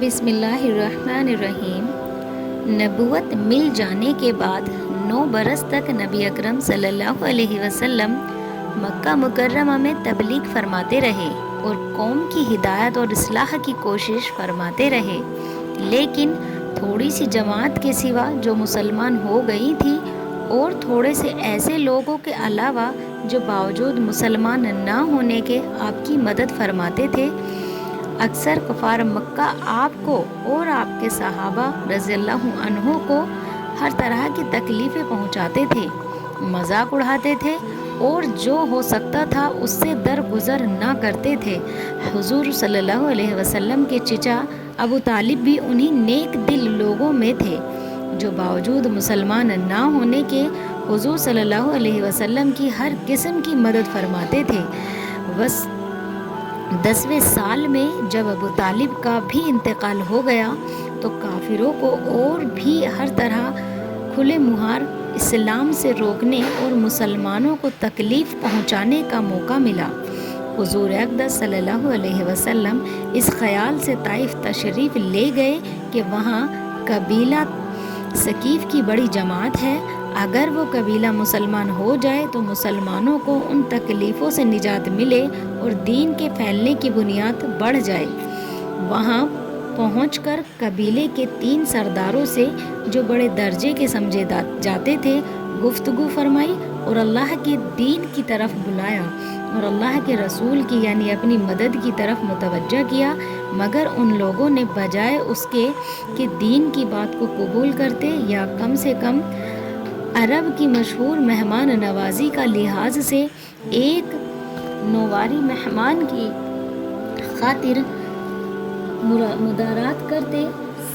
بسم اللہ الرحمن الرحیم۔ نبوت مل جانے کے بعد 9 برس تک نبی اکرم صلی اللہ علیہ وسلم مکہ مکرمہ میں تبلیغ فرماتے رہے اور قوم کی ہدایت اور اصلاح کی کوشش فرماتے رہے، لیکن تھوڑی سی جماعت کے سوا جو مسلمان ہو گئی تھی اور تھوڑے سے ایسے لوگوں کے علاوہ جو باوجود مسلمان نہ ہونے کے آپ کی مدد فرماتے تھے، اکثر کفار مکہ آپ کو اور آپ کے صحابہ رضی اللہ عنہ کو ہر طرح کی تکلیفیں پہنچاتے تھے، مذاق اڑاتے تھے اور جو ہو سکتا تھا اس سے درگزر نہ کرتے تھے۔ حضور صلی اللہ علیہ وسلم کے چچا ابو طالب بھی انہی نیک دل لوگوں میں تھے جو باوجود مسلمان نہ ہونے کے حضور صلی اللہ علیہ وسلم کی ہر قسم کی مدد فرماتے تھے۔ بس 10ویں سال میں جب ابو طالب کا بھی انتقال ہو گیا تو کافروں کو اور بھی ہر طرح کھلے مہار اسلام سے روکنے اور مسلمانوں کو تکلیف پہنچانے کا موقع ملا۔ حضور اقدس صلی اللہ علیہ وسلم اس خیال سے طائف تشریف لے گئے کہ وہاں قبیلہ ثقیف کی بڑی جماعت ہے، اگر وہ قبیلہ مسلمان ہو جائے تو مسلمانوں کو ان تکلیفوں سے نجات ملے اور دین کے پھیلنے کی بنیاد بڑھ جائے۔ وہاں پہنچ کر قبیلے کے 3 سرداروں سے جو بڑے درجے کے سمجھے جاتے تھے گفتگو فرمائی اور اللہ کے دین کی طرف بلایا اور اللہ کے رسول کی یعنی اپنی مدد کی طرف متوجہ کیا، مگر ان لوگوں نے بجائے اس کے کہ دین کی بات کو قبول کرتے یا کم سے کم عرب کی مشہور مہمان نوازی کا لحاظ سے ایک نواری مہمان کی خاطر مدارات کرتے،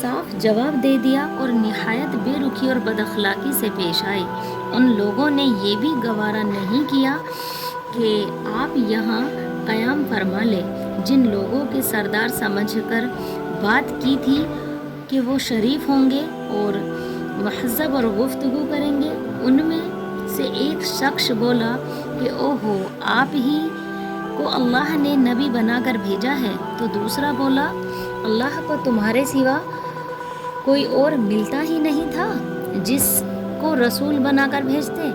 صاف جواب دے دیا اور نہایت بے رخی اور بد اخلاقی سے پیش آئے۔ ان لوگوں نے یہ بھی گوارا نہیں کیا کہ آپ یہاں قیام فرما لیں۔ جن لوگوں کے سردار سمجھ کر بات کی تھی کہ وہ شریف ہوں گے اور مہذب اور گفتگو کریں گے، ان میں سے ایک شخص بولا کہ اوہو، آپ ہی کو اللہ نے نبی بنا کر بھیجا ہے؟ تو دوسرا بولا، اللہ کو تمہارے سوا کوئی اور ملتا ہی نہیں تھا جس کو رسول بنا کر بھیجتے؟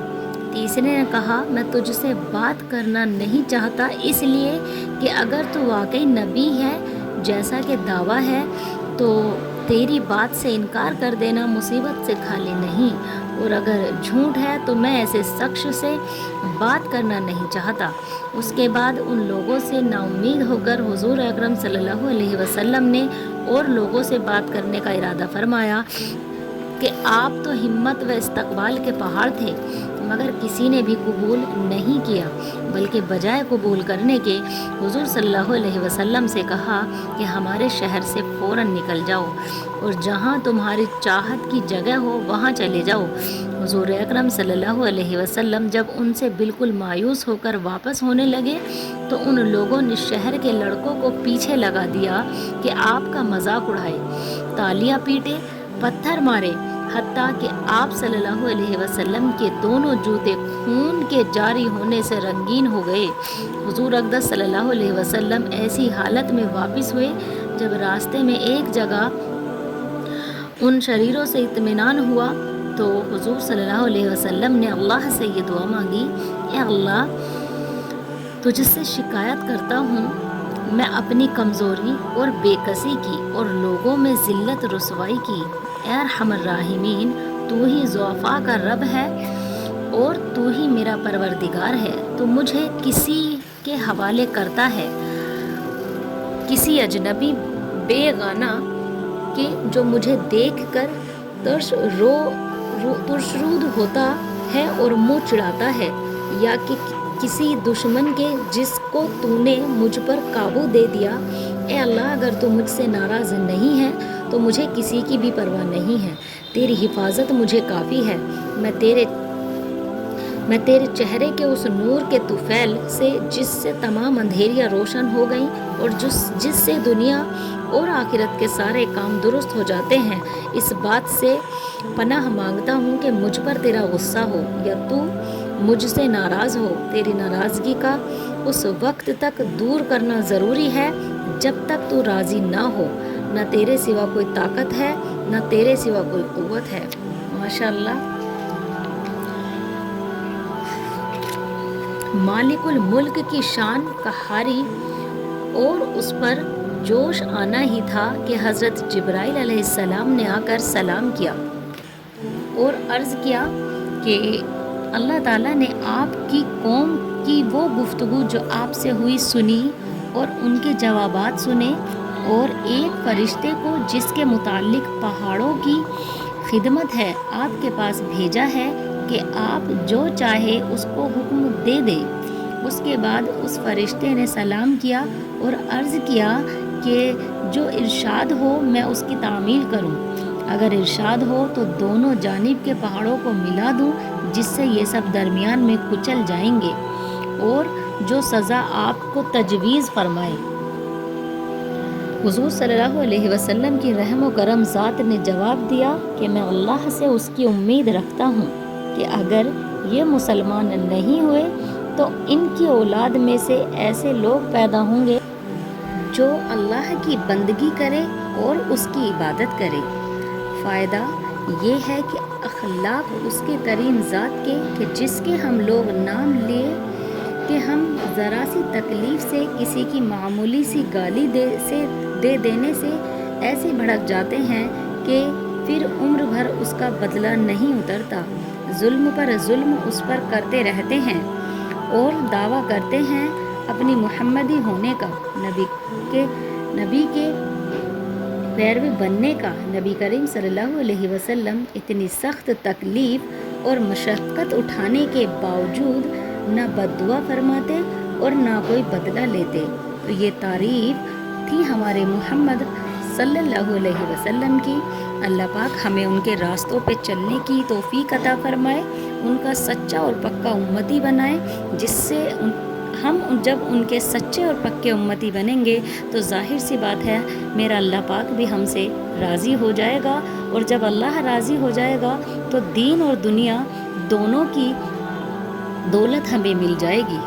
تیسرے نے کہا، میں تجھ سے بات کرنا نہیں چاہتا اس لیے کہ اگر تو واقعی نبی ہے جیسا کہ دعویٰ ہے تو تیری بات سے انکار کر دینا مصیبت سے خالی نہیں، اور اگر جھوٹ ہے تو میں ایسے شخص سے بات کرنا نہیں چاہتا۔ اس کے بعد ان لوگوں سے نا امید ہو کر حضور اکرم صلی اللہ علیہ وسلم نے اور لوگوں سے بات کرنے کا ارادہ فرمایا کہ آپ تو ہمت و استقبال کے پہاڑ تھے، مگر کسی نے بھی قبول نہیں کیا، بلکہ بجائے قبول کرنے کے حضور صلی اللہ علیہ وسلم سے کہا کہ ہمارے شہر سے فوراً نکل جاؤ اور جہاں تمہاری چاہت کی جگہ ہو وہاں چلے جاؤ۔ حضور اکرم صلی اللہ علیہ وسلم جب ان سے بالکل مایوس ہو کر واپس ہونے لگے تو ان لوگوں نے شہر کے لڑکوں کو پیچھے لگا دیا کہ آپ کا مذاق اڑائے، تالیاں پیٹے، پتھر مارے، حتیٰ کہ آپ صلی اللہ علیہ وسلم کے دونوں جوتے خون کے جاری ہونے سے رنگین ہو گئے۔ حضور اقدس صلی اللہ علیہ وسلم ایسی حالت میں واپس ہوئے جب راستے میں ایک جگہ ان شریروں سے اطمینان ہوا تو حضور صلی اللہ علیہ وسلم نے اللہ سے یہ دعا مانگی، اے اللہ، تجھ سے شکایت کرتا ہوں، میں اپنی کمزوری اور بے کسی کی اور لوگوں میں ذلت رسوائی کی۔ اے ارحم الراحمین، تو ہی ضعفاء کا رب ہے اور تو ہی میرا پروردگار ہے۔ تو مجھے کسی کے حوالے کرتا ہے، کسی اجنبی بیگانہ کہ جو مجھے دیکھ کر ترشرود ہوتا ہے اور منہ چڑھاتا ہے، یا کہ کسی دشمن کے جس کو تو نے مجھ پر قابو دے دیا۔ اے اللہ، اگر تو مجھ سے ناراض نہیں ہے تو مجھے کسی کی بھی پرواہ نہیں ہے، تیری حفاظت مجھے کافی ہے۔ میں تیرے چہرے کے اس نور کے طفیل سے جس سے تمام اندھیریاں روشن ہو گئیں اور جس سے دنیا اور آخرت کے سارے کام درست ہو جاتے ہیں، اس بات سے پناہ مانگتا ہوں کہ مجھ پر تیرا غصہ ہو یا تو مجھ سے ناراض ہو۔ تیری ناراضگی کا اس وقت تک دور کرنا ضروری ہے جب تک تو راضی نہ ہو، نہ تیرے سوا کوئی طاقت ہے، نہ تیرے سوا کوئی قوت ہے۔ ماشاءاللہ۔ مالک الملک کی شان قہاری اور اس پر جوش آنا ہی تھا کہ حضرت جبرائیل علیہ السلام نے آ کر سلام کیا اور عرض کیا کہ اللہ تعالیٰ نے آپ کی قوم کی وہ گفتگو جو آپ سے ہوئی سنی اور ان کے جوابات سنے، اور ایک فرشتے کو جس کے متعلق پہاڑوں کی خدمت ہے آپ کے پاس بھیجا ہے کہ آپ جو چاہے اس کو حکم دے دیں۔ اس کے بعد اس فرشتے نے سلام کیا اور عرض کیا کہ جو ارشاد ہو میں اس کی تعمیل کروں، اگر ارشاد ہو تو دونوں جانب کے پہاڑوں کو ملا دوں جس سے یہ سب درمیان میں کچل جائیں گے، اور جو سزا آپ کو تجویز فرمائے۔ حضور صلی اللہ علیہ وسلم کی رحم و کرم ذات نے جواب دیا کہ میں اللہ سے اس کی امید رکھتا ہوں کہ اگر یہ مسلمان نہیں ہوئے تو ان کی اولاد میں سے ایسے لوگ پیدا ہوں گے جو اللہ کی بندگی کرے اور اس کی عبادت کرے۔ فائدہ یہ ہے کہ اخلاق اس کے کریم ذات کے کہ جس کے ہم لوگ نام لیے کہ ہم ذرا سی تکلیف سے کسی کی معمولی سی گالی دے دینے سے ایسے بھڑک جاتے ہیں کہ پھر عمر بھر اس کا بدلہ نہیں اترتا، ظلم پر ظلم اس پر کرتے رہتے ہیں اور دعویٰ کرتے ہیں اپنی محمدی ہونے کا، نبی کے پیروی بننے کا۔ نبی کریم صلی اللہ علیہ وسلم اتنی سخت تکلیف اور مشقت اٹھانے کے باوجود نہ بد دعا فرماتے اور نہ کوئی بدلہ لیتے۔ تو یہ تعریف تھی ہمارے محمد صلی اللہ علیہ وسلم کی۔ اللہ پاک ہمیں ان کے راستوں پہ چلنے کی توفیق عطا فرمائے، ان کا سچا اور پکا امتی بنائے، جس سے ہم جب ان کے سچے اور پکے امتی بنیں گے تو ظاہر سی بات ہے میرا اللہ پاک بھی ہم سے راضی ہو جائے گا، اور جب اللہ راضی ہو جائے گا تو دین اور دنیا دونوں کی دولت ہمیں مل جائے گی۔